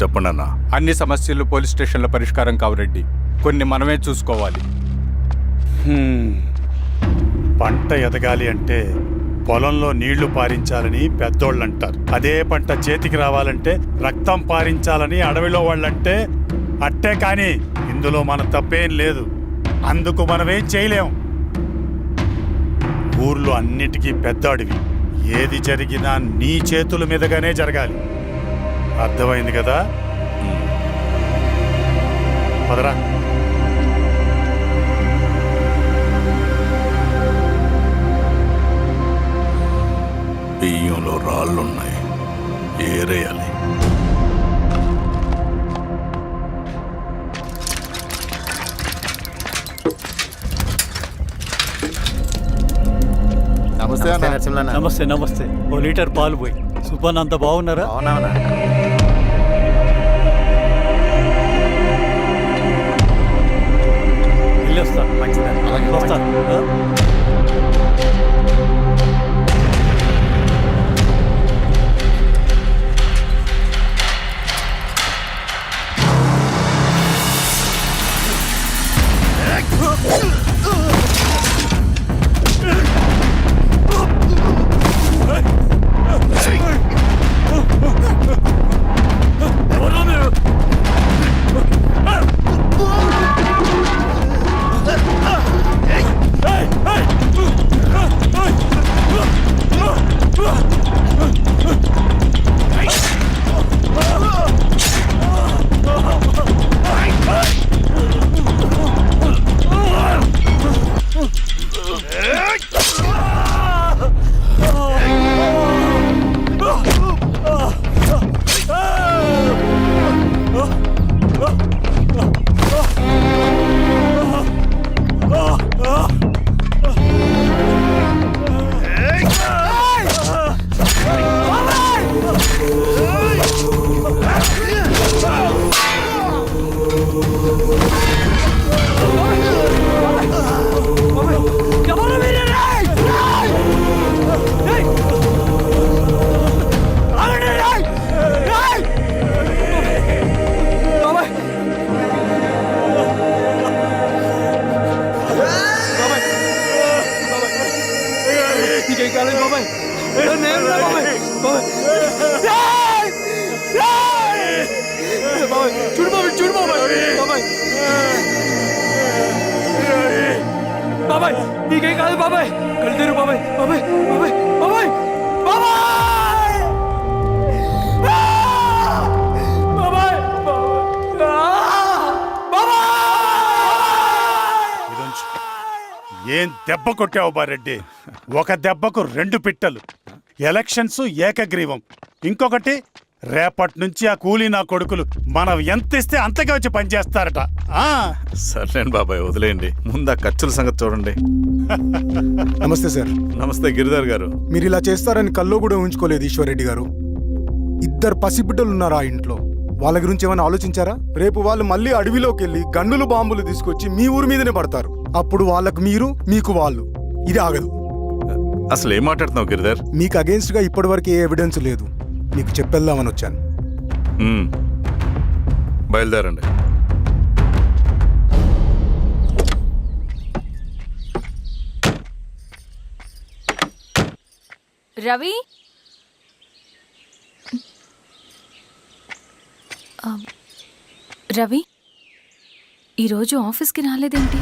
చెప్పండి అన్న. అన్ని సమస్యలు పోలీస్ స్టేషన్లో పరిష్కారం కావు రెడ్డి, కొన్ని మనమే చూసుకోవాలి. పంట ఎదగాలి అంటే పొలంలో నీళ్లు పారించాలని పెద్దోళ్ళు అంటారు. అదే పంట చేతికి రావాలంటే రక్తం పారించాలని అడవిలో వాళ్ళంటే అట్టే. కానీ ఇందులో మన తప్పేం లేదు, అందుకు మనమేం చేయలేం. ఊర్లో అన్నిటికీ పెద్ద అడవి, ఏది జరిగినా నీ చేతుల మీదగానే జరగాలి. అర్థమైంది కదా? పదరా. బియ్యంలో రాళ్ళున్నాయి, ఏరేయాలి. నమస్తే నరసింహ. నమస్తే నమస్తే. ఓ లీటర్ పాలు పోయి. సుబ్బన్ అంత బాగున్నారా? అవునా? వెళ్ళొస్తాను. మంచిదా? వస్తాను. బాబాయ్ నీకేం కాదు బాబాయ్, కళ్ళు బాబాయ్. బాబాయ్ బాబాయ్ బాబాయ్ బాబాయ్ బాబాయ్. ఏం దెబ్బ కొట్టావు బారెడ్డి? ఒక దెబ్బకు 2 పిట్టలు. ఎలక్షన్స్ ఏకగ్రీవం. ఇంకొకటి, రేపటి నుంచి ఆ కూలీ నా కొడుకులు మనం ఎంత ఇస్తే అంతగా వచ్చి పనిచేస్తారట. సర్లేండి బాబాయ్, వదిలేయండి. ముందు ఆ ఖర్చుల సంగతి చూడండి. నమస్తే సార్. నమస్తే గిరిధర్ గారు. మీరు ఇలా చేస్తారని కల్లో కూడా ఉంచుకోలేదు ఈశ్వర్రెడ్డి గారు. 2 పసిబిడ్డలు ఉన్నారు ఆ ఇంట్లో. వాళ్ళ గురించి ఏమైనా ఆలోచించారా? రేపు వాళ్ళు మళ్ళీ అడవిలోకి వెళ్ళి గన్నులు బాంబులు తీసుకొచ్చి మీ ఊరి మీదనే పడతారు. అప్పుడు వాళ్ళకు మీరు, మీకు వాళ్ళు. ఇది ఆగదు. అసలు ఏం మాట్లాడుతున్నావు గిరిధర్? మీకు అగేన్స్ట్ గా ఇప్పటి వరకు ఏ ఎవిడెన్స్ లేదు. మీకు చెప్పేద్దామని వచ్చాను. బయలుదేరండి. రవి, రవి ఈరోజు ఆఫీస్కి రాలేదేంటి?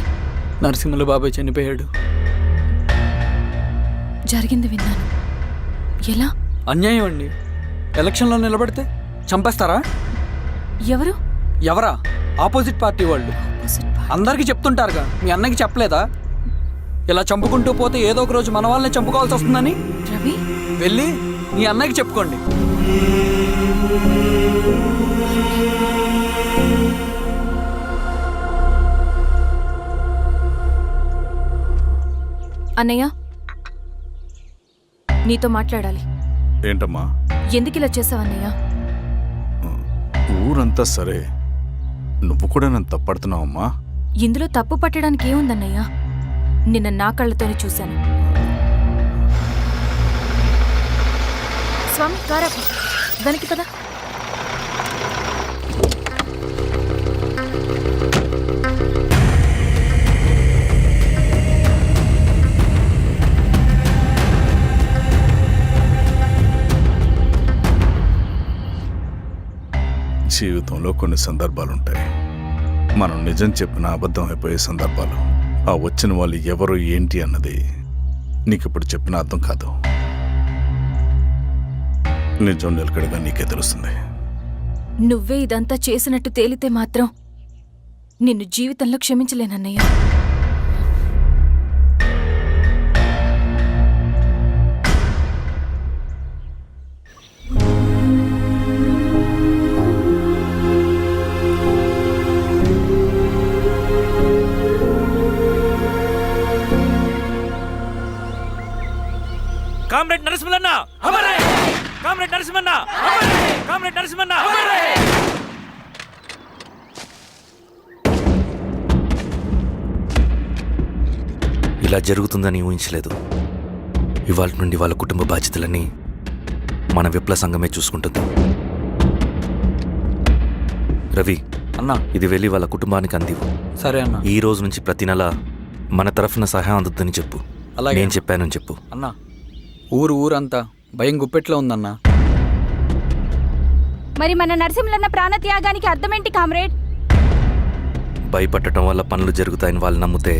నరసింహుల బాబాయ్ చనిపోయాడు. జరిగింది విన్నాను. ఎలా? అన్యాయం అండి. ఎలక్షన్లో నిలబడితే చంపేస్తారా? ఎవరు? ఎవరా? ఆపోజిట్ పార్టీ వాళ్ళు. అందరికీ చెప్తుంటారుగా, మీ అన్నకి చెప్పలేదా? ఇలా చంపుకుంటూ పోతే ఏదో ఒక రోజు మన వాళ్ళని చంపుకోవాల్సి వస్తుందని. రవి, వెళ్ళి మీ అన్నకి చెప్పుకోండి. అన్నయ్య, నీతో మాట్లాడాలి. ఏంటమ్మా? ఎందుకు ఇలా చేసావన్నయ్య? ఊరంతా సరే, నువ్వు కూడా నన్ను తప్పడుతున్నావమ్మా. ఇందులో తప్పు పట్టడానికి ఏముందన్నయ్య? నిన్న నా కళ్ళతోనే చూశాను. స్వామి, కారాపు వెనక్కి పద. జీవితంలో కొన్ని సందర్భాలుంటాయి. మనం నిజం చెప్పిన అబద్ధం అయిపోయే సందర్భాలు. ఆ వచ్చిన వాళ్ళు ఎవరు ఏంటి అన్నది నీకిప్పుడు చెప్పిన అర్థం కాదు. నిజం నిలకడగా నీకే తెలుస్తుంది. నువ్వే ఇదంతా చేసినట్టు తేలితే మాత్రం నిన్ను జీవితంలో క్షమించలేనన్నయ్య. Comrade Narasimhanna comrade Narasimhanna comrade Narasimhanna. ఇలా జరుగుతుందని ఊహించలేదు. ఇవాళ నుండి వాళ్ళ కుటుంబ బాధ్యతలన్నీ మన విప్లవ సంఘమే చూసుకుంటుంది. రవి అన్నా ఇది వెళ్ళి వాళ్ళ కుటుంబానికి అందివు. సరే అన్న. ఈ రోజు నుంచి ప్రతి నెల మన తరఫున సహాయం అందుతుందని చెప్పు. అలాగే. నేను చెప్పానని చెప్పు. అన్నా ఊరంతా భయం గుప్పెట్లో ఉందన్నా. మరి మన నరసింహన్న ప్రాణత్యాగానికి అర్థమేంటి కామ్రేడ్? భయపడటం వల్ల పనులు జరుగుతాయని వాళ్ళు నమ్మితే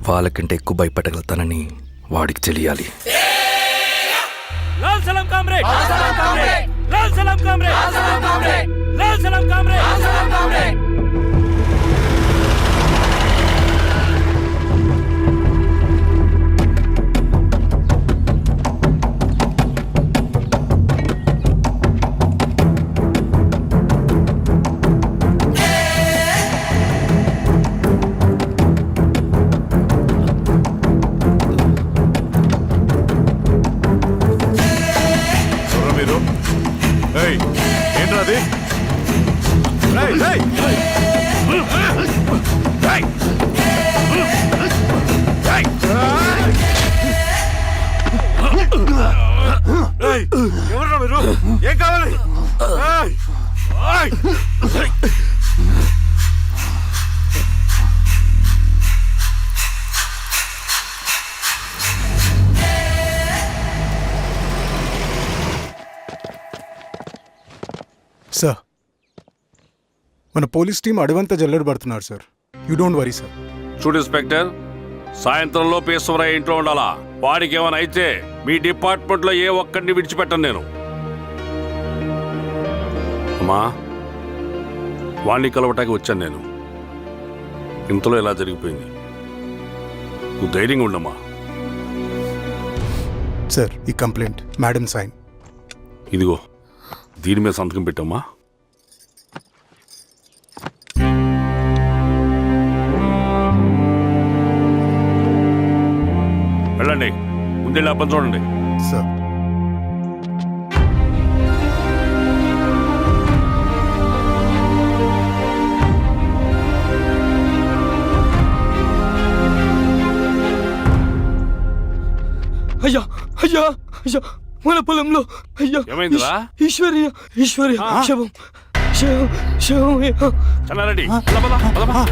వాళ్ళకంటే ఎక్కువ భయపడగలుగుతానని వాడికి తెలియాలి. లాల్ సలాం కామ్రేడ్, లాల్ సలాం కామ్రేడ్, లాల్ సలాం కామ్రేడ్. మీరు ఏంట్రా అది? ఎవరు మీరు? ఏం కావాలి? సార్, మన పోలీస్ టీం అడవంతా జల్లెడ పడుతున్నారు sir. You don't worry sir. చూడు ఇన్స్పెక్టర్, సాయంత్రంలో పేశ్వరయ్య ఇంట్లో ఉండాలా. వాడికి ఏమైనా అయితే మీ డిపార్ట్మెంట్లో ఏ ఒక్కడిని విడిచిపెట్టను నేను. అమ్మా, వాణ్ణి కలవటానికి వచ్చాను నేను. ఇంతలో ఇలా జరిగిపోయింది. నువ్వు ధైర్యంగా ఉండమ్మా. సార్, ఈ కంప్లైంట్ మేడం సైన్. ఇదిగో దీని మీద సంతకం పెట్టమ్మా. వెళ్ళండి, ముందే అబ్బం చూడండి. సార్, అయ్యా అయ్యా అయ్యా, మన పొలంలో అయ్యా. ఏమైందిరా? ఈశ్వర్య శవం శవం శవం. చెన్నారెడ్డి, పద, పద, పద, పద.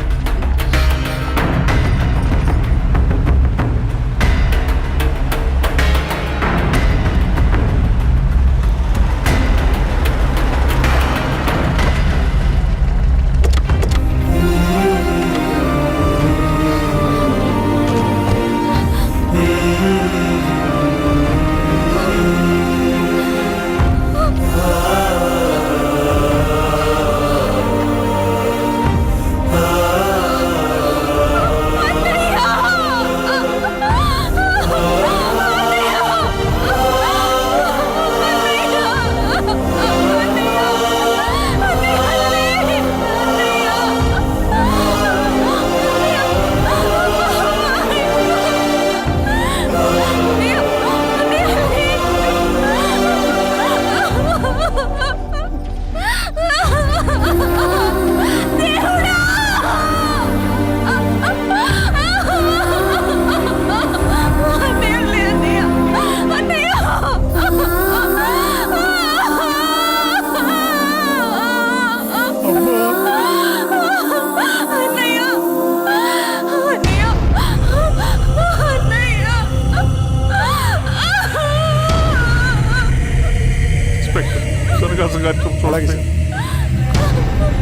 అలాగే సార్.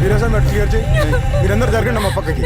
మీరే సార్ మీరు క్లియర్ చేయి. మీరందరూ జరగండి మా పక్కకి.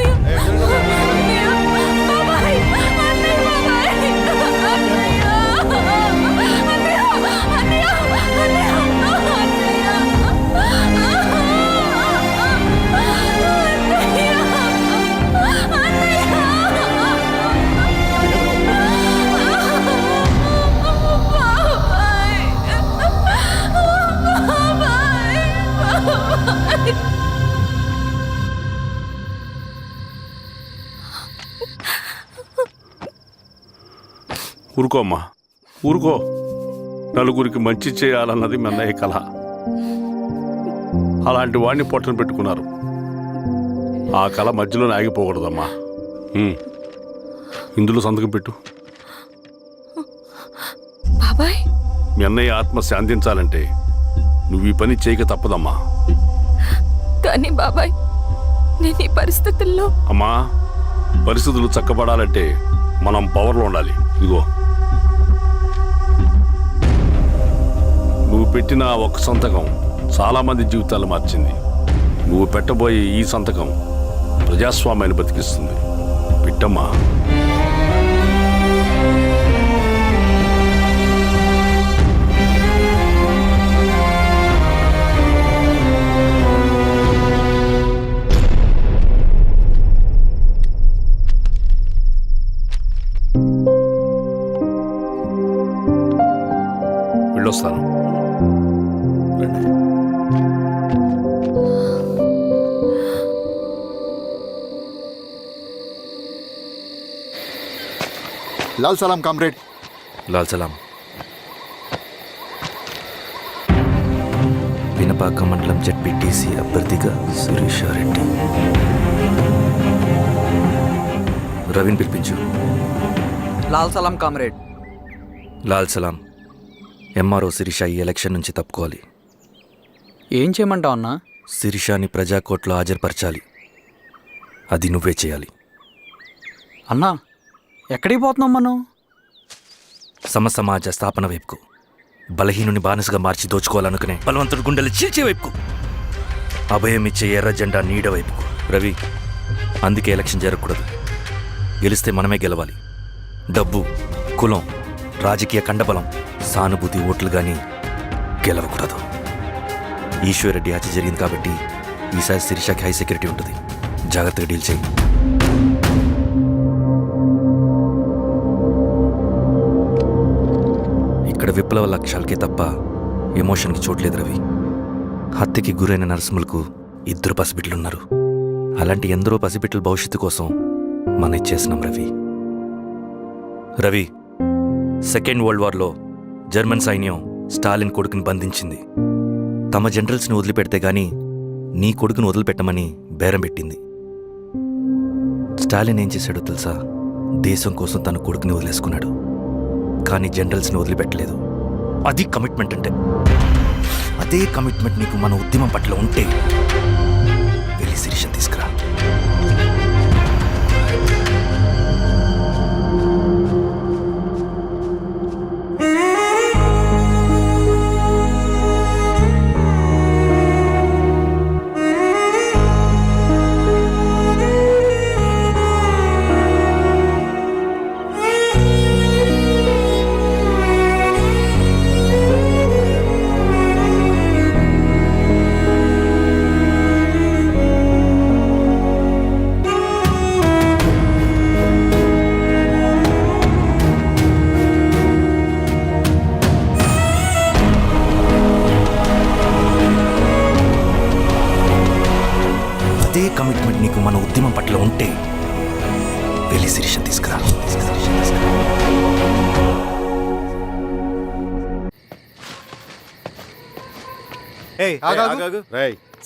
ఊరుకోమ్మా, ఊరుకో. నలుగురికి మంచి చేయాలన్నది మీ అన్నయ్య కళ. అలాంటి వాడిని పొట్టను పెట్టుకున్నారు. ఆ కళ మధ్యలోనే ఆగిపోకూడదమ్మా. ఇందులో సంతకం పెట్టు. బాబాయ్, మీ అన్నయ్య ఆత్మ శాంతించాలంటే నువ్వు ఈ పని చేయక తప్పదమ్మా. కానీ బాబాయ్, నేను ఈ పరిస్థితుల్లో... అమ్మా, పరిస్థితులు చక్కబడాలంటే మనం పవర్లో ఉండాలి. ఇదిగో, నువ్వు పెట్టిన ఆ ఒక్క సంతకం చాలా మంది జీవితాలు మార్చింది. నువ్వు పెట్టబోయే ఈ సంతకం ప్రజాస్వామ్యాన్ని బతికిస్తుంది. పెట్టమ్మా. వెళ్ళొస్తాను. లాల్ సలాం కామ్రేడ్. లాల్ సలాం. వినపాక మండలం జెడ్పీటీసీ అభ్యర్థిగా శిరీషారెడ్డి. రవిని పిలిపించు. లాల్ సలాం కామ్రేడ్. లాల్ సలాం. ఎంఆర్ఓ శిరీష ఈ ఎలక్షన్ నుంచి తప్పుకోవాలి. ఏం చేయమంటావు అన్నా? శిరీషాని ప్రజాకోర్టులో హాజరుపరచాలి. అది నువ్వే చేయాలి. అన్నా, ఎక్కడికి పోతున్నాం మనం? సమసమాజ స్థాపన వైపుకు. బలహీనుని బానిసగా మార్చి దోచుకోవాలనుకునే బలవంతుడు గుండెలు చీల్చే వైపుకు. అభయం ఇచ్చే ఎర్ర జెండా నీడ వైపుకు. రవి, అందుకే ఎలక్షన్ జరగకూడదు. గెలిస్తే మనమే గెలవాలి. డబ్బు, కులం, రాజకీయ కండబలం, సానుభూతి ఓట్లు కానీ గెలవకూడదు. ఈశ్వర్రెడ్డి హత్య జరిగింది కాబట్టి ఈసారి శిరీషకి హై సెక్యూరిటీ ఉంటుంది. జాగ్రత్తగా డీల్ చేయి. ఇక్కడ విప్లవ లక్ష్యాలకే తప్ప ఎమోషన్కి చోట్లేదు రవి. హత్యకి గురైన నరసింహులకు 2 పసిబిడ్డలున్నారు. అలాంటి ఎందరో పసిబిడ్డల భవిష్యత్తు కోసం మనం ఇచ్చేసినాం రవి. రవి, సెకండ్ వరల్డ్ వార్లో జర్మన్ సైన్యం స్టాలిన్ కొడుకుని బంధించింది. తమ జనరల్స్ని వదిలిపెడితే గానీ నీ కొడుకుని వదిలిపెట్టమని బేరం పెట్టింది. స్టాలిన్ ఏం చేశాడో తెలుసా? దేశం కోసం తన కొడుకుని వదిలేసుకున్నాడు. కానీ జనరల్స్ని వదిలిపెట్టలేదు. అది కమిట్మెంట్ అంటే. అదే కమిట్మెంట్ నీకు మన ఉద్యమం పట్ల ఉంటే వెళ్ళి శిరీషను తీసుకురా. అదే కమిట్మెంట్ నీకు మన ఉద్యమం పట్ల ఉంటే వెళ్ళి శిరీషను తీసుకురా.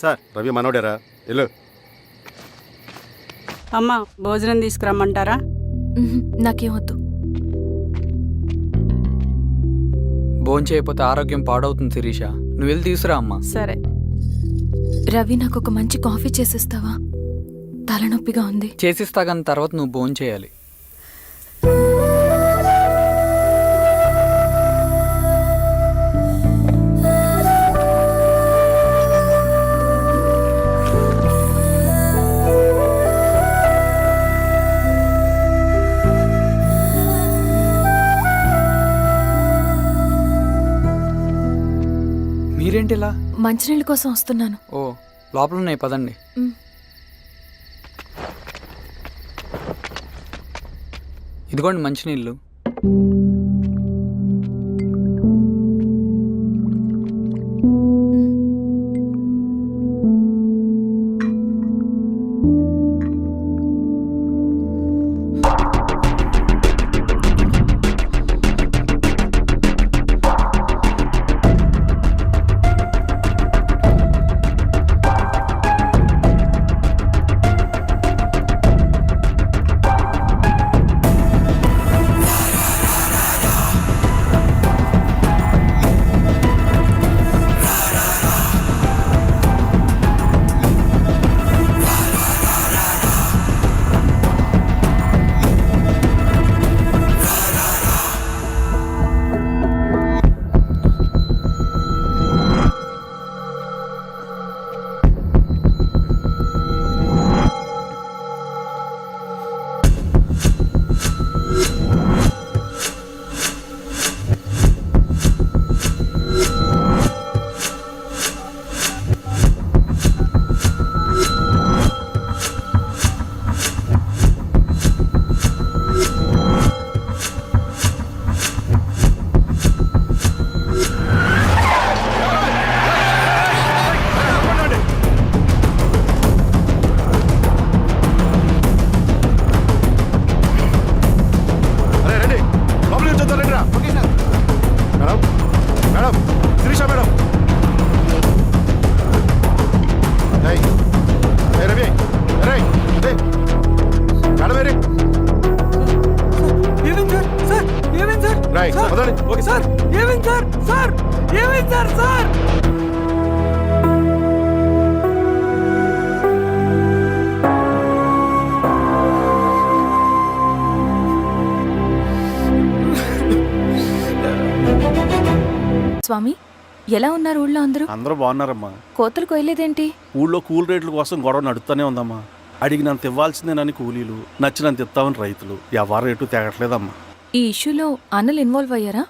సార్, రవి మనోడేరా? వెళ్ళు. అమ్మా, భోజనం తీసుకురమ్మంటారా? నాకేం వద్దు. భోంచేయకపోతే ఆరోగ్యం పాడవుతుంది శిరీష. నువ్వు వెళ్ళి తీసురా అమ్మా. సరే. రవి, నాకు ఒక మంచి కాఫీ చేసిస్తావా? తలనొప్పిగా ఉంది. చేసిస్తా కానీ తర్వాత నువ్వు భోంచేయాలి. ఏంటిలా? మంచినీళ్ళ కోసం వస్తున్నాను. ఓ లోపల ఉన్నాయి పదండి. మ్. ఇదిగోండి మంచినీళ్ళు. స్వామి, ఎలా ఉన్నారు ఊళ్ళో అందరూ? అందరూ బాగున్నారమ్మా. కోతలు కొయ్యలేదేంటి? ఊళ్ళో కూల్ రేట్ల కోసం గొడవ నడుస్తూనే ఉందమ్మా. అడిగినంత ఇవ్వాల్సిందేనని కూలీలు, నచ్చినంత ఇస్తామని రైతులు. ఎవరు రేటు తేగట్లేదమ్మా. ఈ ఇష్యూలో అన్నలు ఇన్వాల్వ్ అయ్యారా?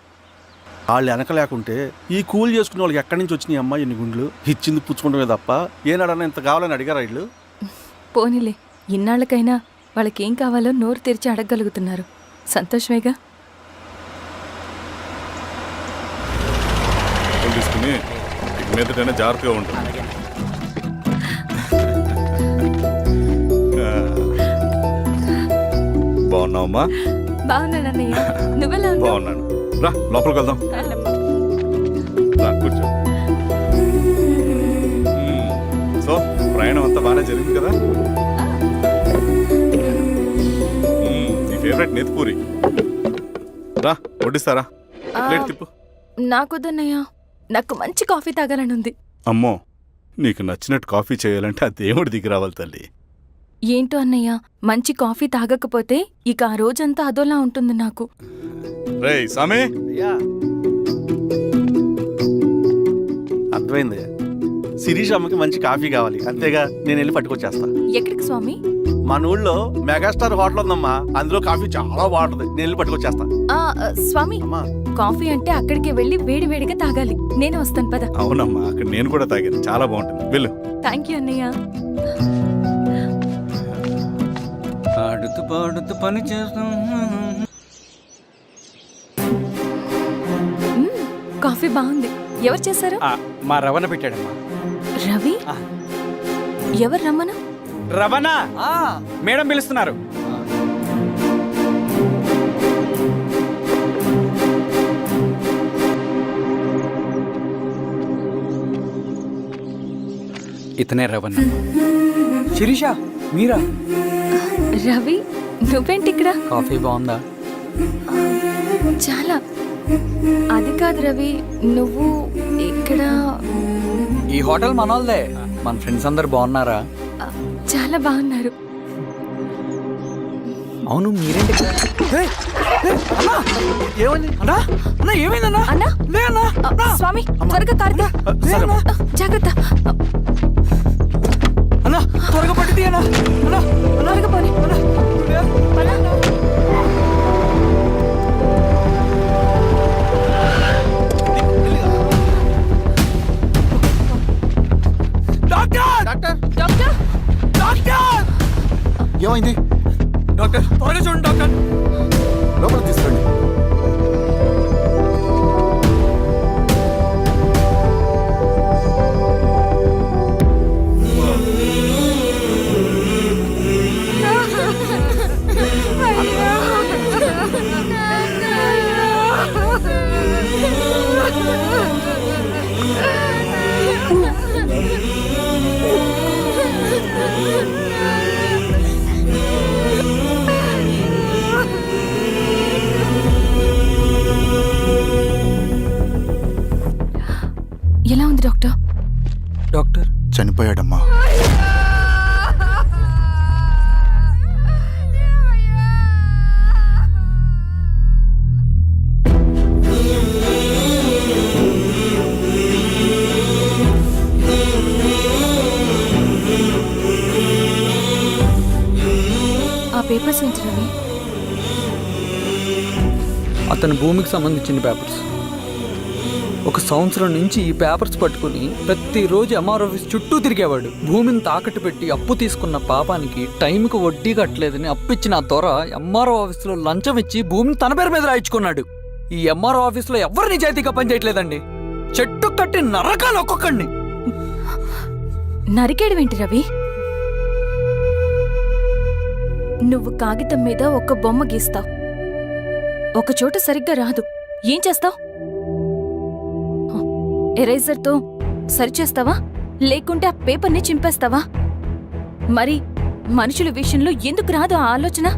వాళ్ళు వెనక లేకుంటే ఈ కూలి చేసుకునే వాళ్ళకి ఎక్కడి నుంచి వచ్చినాయి అమ్మా ఎన్ని గుండ్లు? ఇచ్చింది పుచ్చుకుంటమే తప్ప ఏనాడన్నా ఇంత కావాలని అడిగారు వీళ్ళు. పోనీలే, ఇన్నాళ్ళకైనా వాళ్ళకేం కావాలో నోరు తెరిచి అడగగలుగుతున్నారు. సంతోషమేగా. తీసుకుని ఇక మీదటైనా జాగ్రత్తగా ఉంటుంది. బాగున్నావమ్మా? బాగున్నాను అన్నయ్య, నువ్వెలా ఉన్నావు? బాగున్నాను. రా లోపలికి వెళ్దాం. రా కూర్చో. సో ప్రయాణం అంతా బాగానే జరిగింది కదా? నీ ఫేవరెట్ నెత్తిపూరి. రా వడ్డిస్తారా? ప్లేట్ తిప్పు. నాకొద్దన్నయ్య, నాకు మంచి కాఫీ తాగాలని ఉంది. అమ్మో, నీకు నచ్చినట్టు కాఫీ చేయాలంటే ఆ దేవుడి దిగి రావాలి తల్లి. ఏంటో అన్నయ్య, మంచి కాఫీ తాగకపోతే ఇక ఆ రోజంతా అదోలా ఉంటుంది నాకు. రేయ్ సామే, అర్థమైంది. శిరీష్ అమ్మకి మంచి కాఫీ కావాలి, అంతేగా. నేను వెళ్ళి పట్టుకొచ్చేస్తా. ఎక్కడికి స్వామి? మన ఊళ్ళో మెగాస్టార్ హోటల్ ఉందమ్మా, అందులో కాఫీ చాలా బాగుంటుంది. నేను వెళ్ళి పట్టుకొచ్చేస్తా. స్వామి, అమ్మా కాఫీ అంటే అక్కడికే వెళ్ళి వేడి వేడిగా తాగాలి. నేను వస్తాను పద. అవునమ్మా, అక్కడ నేను కూడా తాగాను, చాలా బాగుంటుంది. వెళ్ళు. థ్యాంక్ యూ అన్నయ్య. ఆడుతూ పాడుతూ పని చేస్తాం. కాఫీ బాగుంది. ఎవరు చేశారు? మా రవణ పెట్టాడమ్మా. రవి? ఎవరు రమ్మను? రవణ మేడం పిలుస్తున్నారు. ఇతనే రవణ. శిరీష, మీరా? రవి, నువ్వేంటి ఇక్కడ? కాఫీ బాగుందా? చాలా. అది కాదు రవి, నువ్వు ఇక్కడ? ఈ హోటల్ మనోల్దే. మన ఫ్రెండ్స్ అందరు బాగున్నారా? చాలా బాగున్నారు. అవును, మీరేంటి ఇక్కడ? ఏమైంది అన్నా? అన్నా ఏమైందన్నా? అన్నా, లే అన్నా. స్వామి త్వరగా కారుతా. జాగ్రత్త అన్నా, త్వరగా పట్టిది అన్నా. అన్నా త్వరగా పోనీ. పేపర్స్ ఏంటి రవి? అతని భూమికి సంబంధించిన పేపర్స్. ఒక సంవత్సరం నుంచి ఈ పేపర్స్ పట్టుకుని ప్రతిరోజు ఎంఆర్ ఆఫీస్ చుట్టూ తిరిగేవాడు. భూమిని తాకట్టు పెట్టి అప్పు తీసుకున్న పాపానికి టైంకి వడ్డీ కట్టలేదని అప్పిచ్చిన ఆ దొర ఎంఆర్ఓ ఆఫీస్లో లంచం ఇచ్చి భూమిని తన పేరు మీద రాయించుకున్నాడు. ఈ ఎంఆర్ఓ ఆఫీస్లో ఎవరు నిజాయితీగా పనిచేయట్లేదండి. చెట్టు కట్టి నరకాలు ఒక్కొక్కడిని. నరికేడవేంటి రవి? నువ్వు కాగితం మీద ఒక బొమ్మ గీస్తావు, ఒక చోట సరిగ్గా రాదు, ఏం చేస్తావు? ఎరేజర్తో సరిచేస్తావా, లేకుంటే ఆ పేపర్ని చింపేస్తావా? మరి మనుషుల విషయంలో ఎందుకు రాదు ఆ ఆలోచన?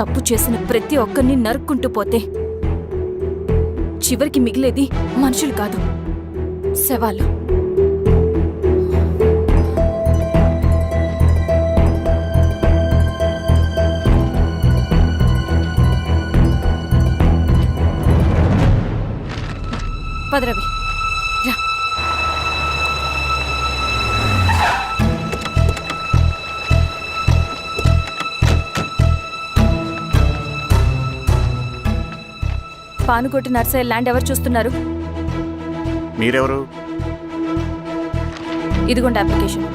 తప్పు చేసిన ప్రతి ఒక్కరిని నరుక్కుంటూ పోతే చివరికి మిగిలేది మనుషులు కాదు, శవాలు. పదరవి రా. పానుకోటి నర్సయ్య ల్యాండ్ ఎవరు చూస్తున్నారు? మీరెవరు? ఇదిగోండి అప్లికేషన్.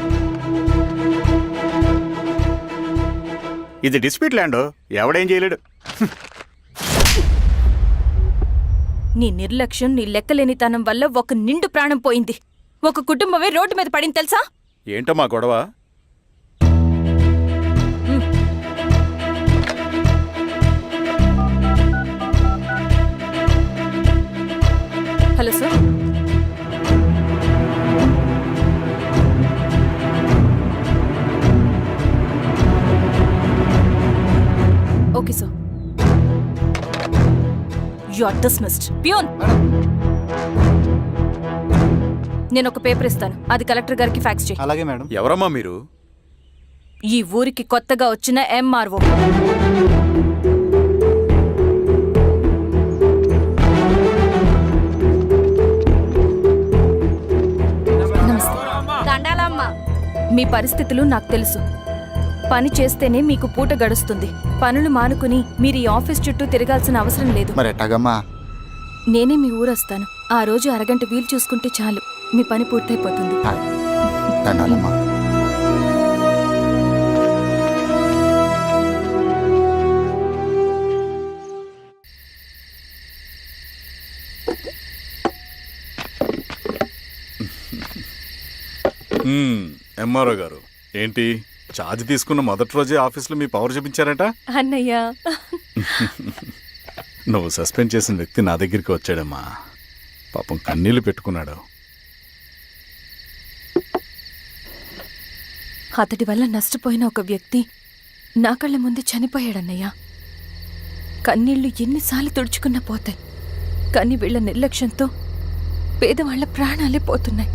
ఇది డిస్ప్యూట్ ల్యాండ్, ఎవడేం చేయలేడు. నీ నిర్లక్ష్యం, నీ లెక్కలేనితనం వల్ల ఒక నిండు ప్రాణం పోయింది. ఒక కుటుంబమే రోడ్డు మీద పడింది తెలుసా? ఏంటో మా గొడవ? Hello sir. Okay sir. You are dismissed. Peon, నేను ఒక పేపర్ ఇస్తాను, అది కలెక్టర్ గారికి ఫ్యాక్స్ చేయి. అలాగే మేడం. ఎవరమ్మా మీరు? ఈ ఊరికి కొత్తగా వచ్చిన ఎంఆర్ఓ. నమస్తే. దండాలమ్మ. మీ పరిస్థితులు నాకు తెలుసు. పని చేస్తేనే మీకు పూట గడుస్తుంది. పనులు మానుకుని మీరు ఈ ఆఫీస్ చుట్టూ తిరగాల్సిన అవసరం లేదు. మరి ఎట్టాగమ్మా? నేనే మీ ఊరొస్తాను. ఆ రోజు అరగంట వీలు చూసుకుంటే చాలు, మీ పని పూర్తయిపోతుంది. దండాలమ్మా. ఎంఆర్ఓ గారు, ఏంటి ఛార్జ్ తీసుకున్న మొదటి రోజే ఆఫీస్లో మీ పవర్ చూపించారట? అన్నయ్య, నువ్వు సస్పెండ్ చేసిన వ్యక్తి నా దగ్గరికి వచ్చాడమ్మా. పాపం కన్నీళ్లు పెట్టుకున్నాడు. అతడి వల్ల నష్టపోయిన ఒక వ్యక్తి నా కళ్ళ ముందు చనిపోయాడన్నయ్య. కన్నీళ్లు ఎన్నిసార్లు తుడుచుకున్నా పోతాయి, కానీ వీళ్ళ నిర్లక్ష్యంతో పేదవాళ్ల ప్రాణాలే పోతున్నాయి.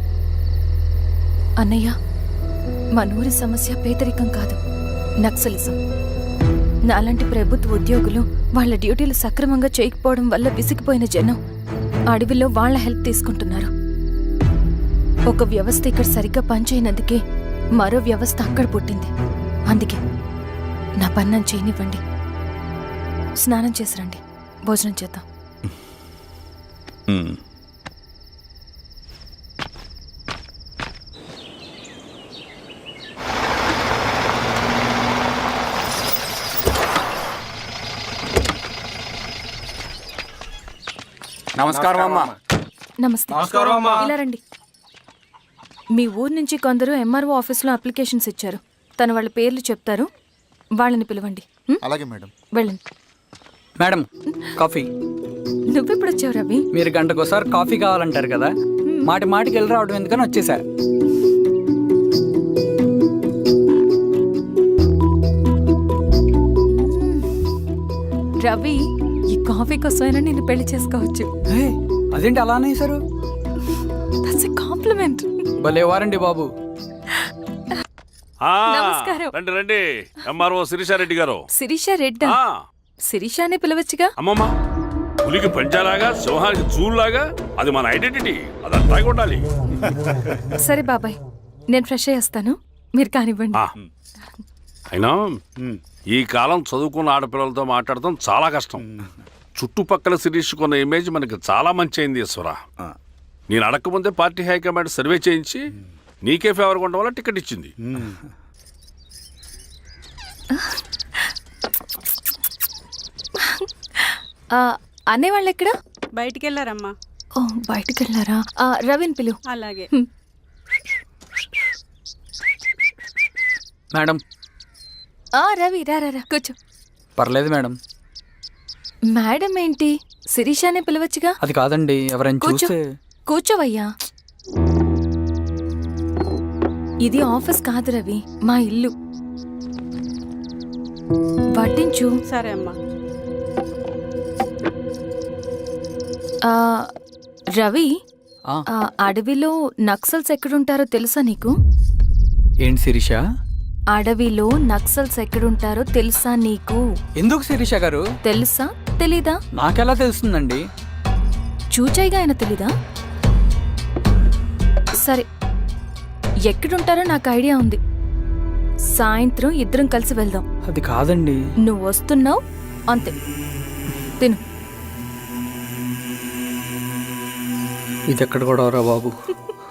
అన్నయ్య, మనూరి సమస్య పేదరికం కాదు, నక్సలిజం. నాలాంటి ప్రభుత్వ ఉద్యోగులు వాళ్ళ డ్యూటీలు సక్రమంగా చేయకపోవడం వల్ల విసిగిపోయిన జనం అడవిలో వాళ్ళ హెల్ప్ తీసుకుంటున్నారు. ఒక వ్యవస్థ ఇక్కడ సరిగ్గా పనిచేయనందుకే మరో వ్యవస్థ అక్కడ పుట్టింది. అందుకే నా పన్నం చేయనివ్వండి. స్నానం చేసిరండి, భోజనం చేద్దాం. నమస్కారం అమ్మా. నమస్తే. ఇలా రండి. మీ ఊరు నుంచి కొందరు ఎంఆర్ఓ ఆఫీస్లో అప్లికేషన్స్ ఇచ్చారు. తను వాళ్ళ పేర్లు చెప్తారు, వాళ్ళని పిలవండి. అలాగే మేడం. వెళ్ళండి. Madam, coffee. నువ్వెప్పుడు వచ్చావు రవి? మీరు గంటకోసారి కాఫీ కావాలంటారు కదా, మాటి మాటికి వెళ్ళి రావడం ఎందుకని వచ్చేసా. రవి, ఈ కాఫీ కోసమైనా నేను పెళ్లి చేసుకోవచ్చు. అదేంటి అలా అనేసారు? That's a compliment. భలేవారండి బాబు. నమస్కారం. రండి రండి. ఎంఆర్ఓ శిరీషారెడ్డి గారు. శిరీష రెడ్డా? శిరీష అనే పిలవచ్చుగా. అమ్మమ్మ, పులికి పంచాలాగా, సింహానికి చూలాగా, అది మన ఐడెంటిటీ, అదంతా ఉండాలి. సరే బాబాయ్, నేను ఫ్రెష్ అయ్యేస్తాను, మీరు కానివ్వండి. అయినా ఈ కాలం చదువుకున్న ఆడపిల్లలతో మాట్లాడటం చాలా కష్టం. చుట్టుపక్కల శిరీష్ కొన్న ఇమేజ్ మనకి చాలా మంచి అయింది ఈశ్వర. నేను అడగకముందే పార్టీ హైకమాండ్ సర్వే చేయించి నీకే ఫేవర్గా ఉండడం వల్ల టికెట్ ఇచ్చింది. అనేవాళ్ళు ఎక్కడ? బయటికి వెళ్ళారమ్మా. ఓ బయటికి వెళ్ళారా? రవిని పిలు. అలాగే. మేడం. రవి రా రా రా, కూర్చో. పర్లేదు మేడం. మేడం ఏంటి, శిరీషానే పిలవచ్చుగా. అది కాదండి, ఎవరైనా కూర్చో. చూస్తే. కూర్చోవయ్యా. ఇది ఆఫీస్ కాదు రవి, మా ఇల్లు. వడ్డించు. సరే అమ్మా. రవి, ఆ. అడవిలో నక్సల్స్ ఎక్కడుంటారో తెలుసా నీకు? ఏంటి శిరీష? అడవిలో నక్సల్స్ ఎక్కడుంటారో తెలుసా నీకు? ఎందుకు శిరీష గారు? తెలుసా తెలీదా? నాకెలా తెలుస్తుందండి? చూచాయిగా ఆయన తెలీదా? సరే, ఎక్కడుంటారో నాకు ఐడియా ఉంది. సాయంత్రం ఇద్దరం కలిసి వెళ్దాం. అది కాదండి. నువ్వు వస్తున్నావు అంతే, తిను. ఇది ఎక్కడ కూడా రా బాబు.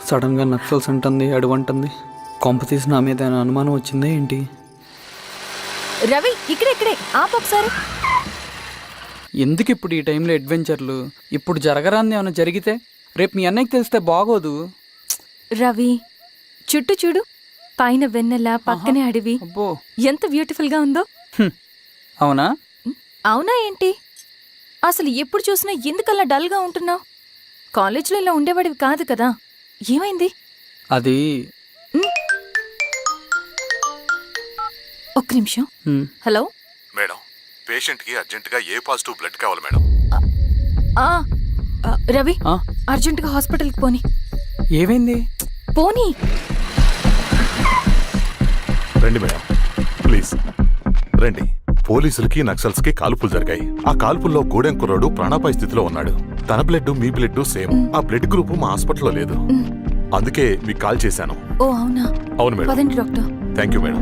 సడన్ గా నక్సల్స్ అంటుంది, అడువంటుంది. కొంప తీసి నా మీద ఏమైనా అనుమానం వచ్చిందే ఏంటి? రవి ఇక్కడే ఆపొకసారి. ఎందుకు ఇప్పుడు ఈ టైంలో అడ్వెంచర్లు? ఇప్పుడు జరగరాంది ఏమైనా జరిగితే రేపు మీ అన్నయ్యకి తెలిస్తే బాగోదు. రవి చుట్టూ చూడు, పైన వెన్నెల, పక్కనే అడవి. అబ్బో, ఎంత బ్యూటిఫుల్ గా ఉందో. అవునా? అవునా ఏంటి? అసలు ఎప్పుడు చూసినా ఎందుకలా డల్ గా ఉంటున్నావు? కాలేజ్లో ఇలా ఉండేవాడివి కాదు కదా, ఏమైంది? అది ఒక్క నిమిషం. హలో మేడం, పేషెంట్కి అర్జెంటుగా ఏ పాజిటివ్ బ్లడ్ కావాలి మేడం. రవి, అర్జెంటుగా హాస్పిటల్కి పోనీ. ఏమైంది? పోనీ. రండి మేడం, ప్లీజ్ రండి. పోలీసులకి నక్సల్స్కి కాల్పులు జరిగాయి. ఆ కాల్పుల్లో గూడెం కుర్రాడు ప్రాణాపాయ స్థితిలో ఉన్నాడు. తన బ్లడ్ మీ బ్లడ్ సేమ్. ఆ బ్లడ్ గ్రూప్ మా హాస్పిటల్లో లేదు, అందుకే మీకు కాల్ చేశాను. ఓ అవునా? అవును మేడం. పదండి doctor. Thank you madam.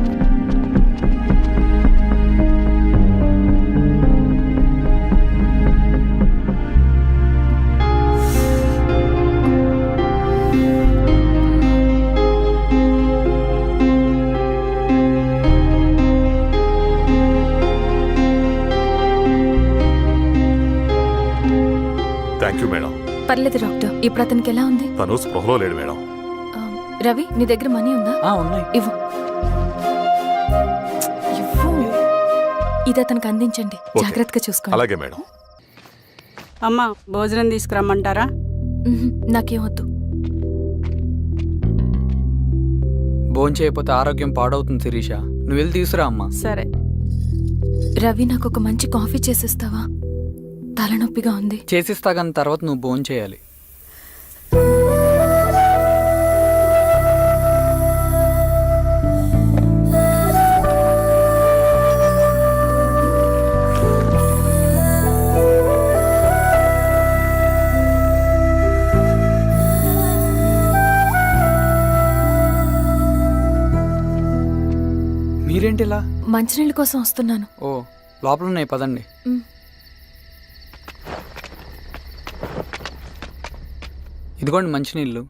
Thank you madam. పర్లేదు డాక్టర్, ఇప్పుడు అతనికి ఎలా ఉంది? తను స్పృహలో లేడు మేడం. రవి, నీ దగ్గర మనీ ఉందా? ఉన్నాయి. ఇవ్వు. ఇది అతనికి అందించండి, జాగ్రత్తగా చూసుకోండి. అలాగే మేడం. అమ్మా, భోజనం తీసుకురమ్మంటారా? నాకేం వద్దు. భోజనం చేయకపోతే ఆరోగ్యం పాడవుతుంది శిరీష. నువ్వు వెళ్ళి తీసురా అమ్మా. సరే. రవి, నాకు ఒక మంచి కాఫీ చేసిస్తావా? తలనొప్పిగా ఉంది. చేసిస్తా కానీ తర్వాత నువ్వు భోజనం చేయాలి. మీరేంటిలా? మంచినీళ్ళ కోసం వస్తున్నాను. ఓ, లోపల ఉన్నాయి, పదండి. ఇదిగోండి మంచినీళ్ళు.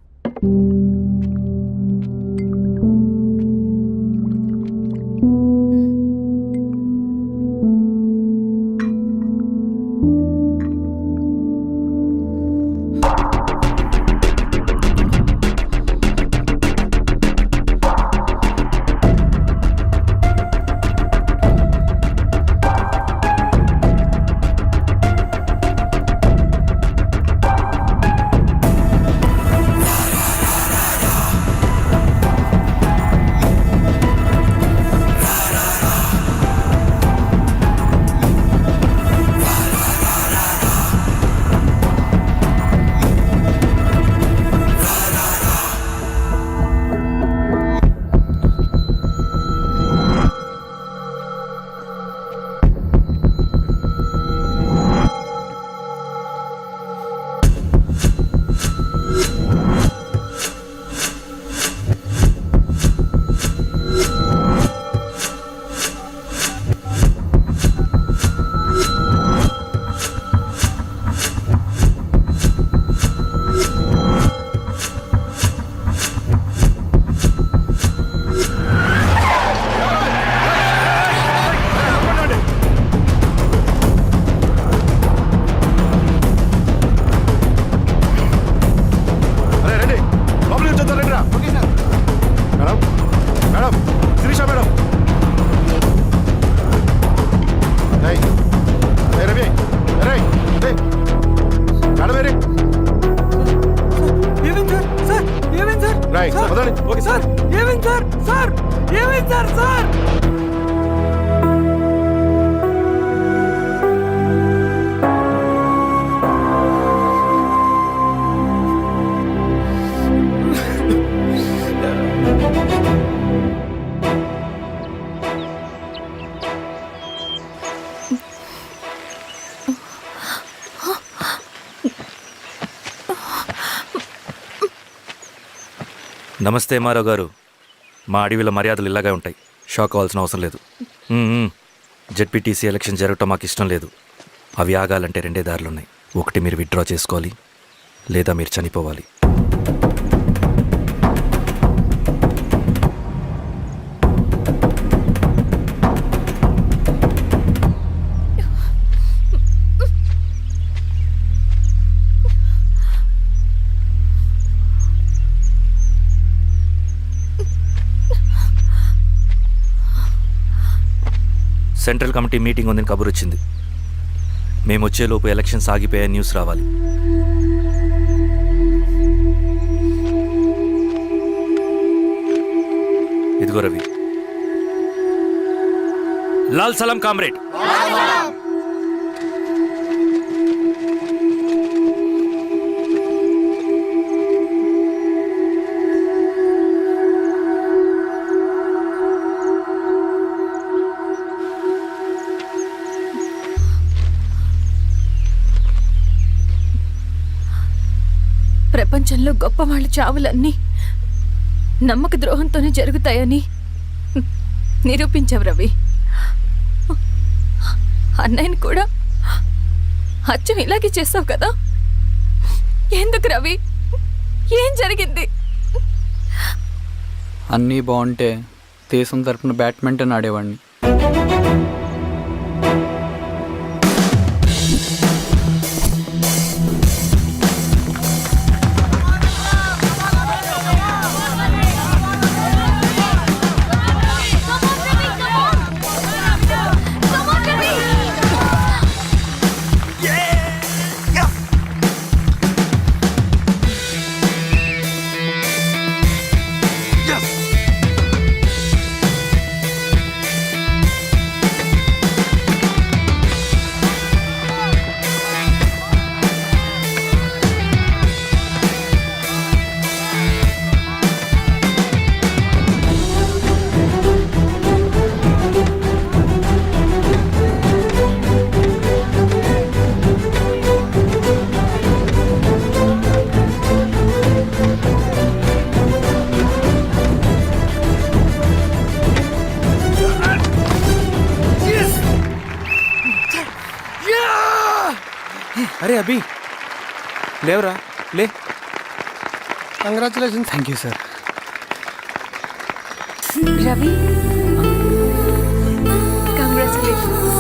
ఏమైంది సార్? సార్ ఏమైంది సార్? రైట్, సార్, వదలండి. ఓకే సార్ ఏమైంది సార్? సార్ ఏమైంది సార్? సార్ నమస్తే ఎంఆర్ఓ గారు. మా అడవిలో మర్యాదలు ఇలాగే ఉంటాయి. షాక్ అవ్వాల్సిన అవసరం లేదు. జెడ్పీటీసీ ఎలక్షన్ జరగటం మాకు ఇష్టం లేదు. అవి ఆగాలంటే 2 దారులు ఉన్నాయి. ఒకటి మీరు విత్డ్రా చేసుకోవాలి, లేదా మీరు చనిపోవాలి. సెంట్రల్ కమిటీ మీటింగ్ ఉందని కబురు వచ్చింది. మేము వచ్చేలోపు ఎలక్షన్స్ ఆగిపోయే న్యూస్ రావాలి. ఇదిగో రవి. లాల్ సలాం కామ్రేడ్. ప్రపంచంలో గొప్ప వాళ్ళ చావులన్నీ నమ్మక ద్రోహంతోనే జరుగుతాయని నిరూపించావు రవి. అన్నయ్యని కూడా అచ్చం ఇలాగే చేస్తావు కదా? ఎందుకు రవి? ఏం జరిగింది? అన్నీ బాగుంటే దేశం తరపున బ్యాడ్మింటన్ ఆడేవాడిని. అరే అభి, లేవరా, లే. Congratulation. Thank you sir. Ravi, congratulations.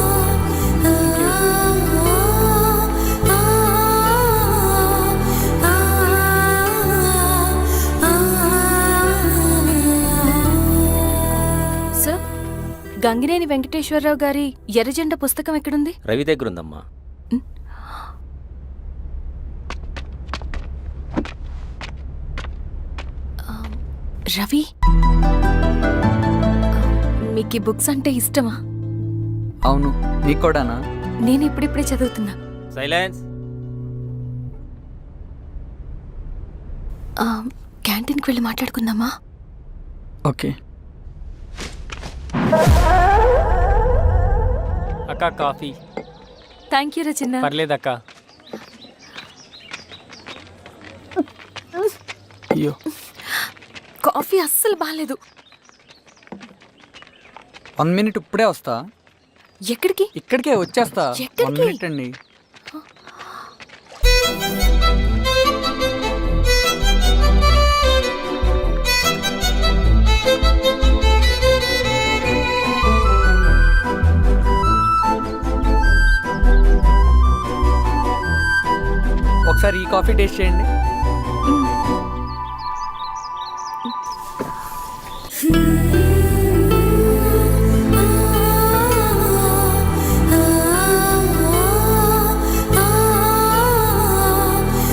Sir, Gangineni Venkateswararao గారి ఎర్రజెండా పుస్తకం ఎక్కడుంది? రవి దగ్గర ఉందమ్మా. రవి, మీకు ఈ బుక్స్ అంటే ఇష్టమా? అవును, నీకు కూడానా? నేను ఇప్పుడిప్పుడే చదువుతున్నా. సైలెన్స్. క్యాంటీన్కి వెళ్ళి మాట్లాడుకుందామా? ఓకే. అక్క కాఫీ. థ్యాంక్ యూ రచన. పర్లేదక్క. అయ్యో, కాఫీ అస్సలు బాగాలేదు. 1 minute ఇప్పుడే వస్తా. ఎక్కడికి? ఇక్కడికే వచ్చేస్తా. ఎక్కడికి? 1 minute అండి. ఒకసారి ఈ కాఫీ టేస్ట్ చేయండి.